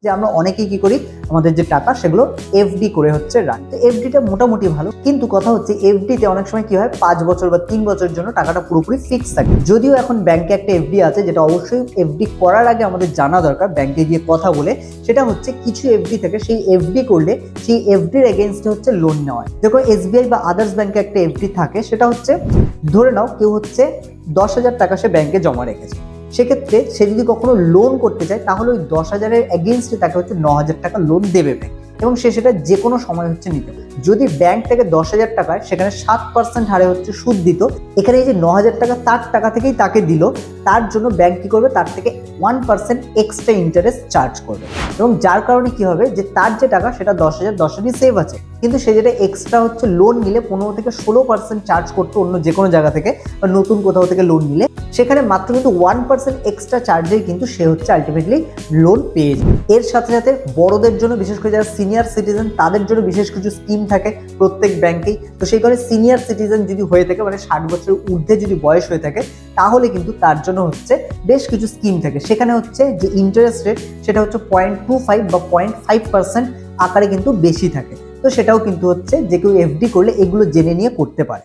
যে আমরা অনেকেই কি করি, আমাদের যে টাকা সেগুলো এফডি করে হচ্ছে রাখি। তো এফডিটা মোটামুটি ভালো, কিন্তু কথা হচ্ছে এফডিতে অনেক সময় কি হয় 5 বছর বা 3 বছরের জন্য টাকাটা পুরোপুরি ফিক্স থাকে। যদিও এখন ব্যাংকে একটা এফডি আছে, যেটা অবশ্যই এফডি করার আগে আমাদের জানা দরকার, ব্যাংকে গিয়ে কথা বলে। সেটা হচ্ছে কিছু এফডি থাকে, সেই এফডি করলে সেই এফডির এগেইনস্টে হচ্ছে লোন নেওয়া হয়। দেখো এসবিআই বা আদার্স ব্যাংকে একটা এফডি থাকে, সেটা হচ্ছে ধরে নাও কেউ হচ্ছে 10,000 টাকা সে ব্যাংকে জমা রেখেছে। সেক্ষেত্রে সে যদি কখনো লোন করতে চায়, তাহলে ওই 10,000-এর এগেইনস্টে তাকে হচ্ছে 9,000 টাকা লোন দেবে ব্যাংক, এবং সে সেটা যে কোনো সময় হচ্ছে নিতে পারে। যদি ব্যাংক থেকে 10,000 টাকায় সেখানে 7% হারে হচ্ছে সুদ দিত, এখানে এই যে 9,000 টাকা তার টাকা থেকেই তাকে দিল, তার জন্য ব্যাংক কি করবে, তার থেকে 1% এক্সট্রা ইন্টারেস্ট চার্জ করবে। এবং যার কারণে কি হবে, যে তার যে টাকা সেটা 10,000 সেভ আছে, কিন্তু সে যেটা এক্সট্রা হচ্ছে লোন নিলে 15 থেকে 16% চার্জ করতো অন্য যে কোনো জায়গা থেকে, বা নতুন কোথাও থেকে লোন নিলে, সেখানে মাত্র কিন্তু 1% এক্সট্রা চার্জেই কিন্তু সে হচ্ছে আলটিমেটলি লোন পেয়ে যায়। এর সাথে সাথে বড়দের জন্য, বিশেষ করে যারা সিনিয়র সিটিজেন, তাদের জন্য বিশেষ কিছু স্কিম থাকে প্রত্যেক ব্যাংকেই। তো সেই কারণে সিনিয়র সিটিজেন যদি হয়ে থাকে, মানে 60 বছরের ঊর্ধ্বে যদি বয়স হয়ে থাকে, তাহলে কিন্তু তার জন্য হচ্ছে বেশ কিছু স্কিম থাকে। সেখানে হচ্ছে যে ইন্টারেস্ট রেট সেটা হচ্ছে 0.25 বা 0.5% আকারে কিন্তু বেশি থাকে। তো সেটাও কিন্তু হচ্ছে যে কেউ এফডি করলে এগুলো জেনে নিয়ে করতে পারে।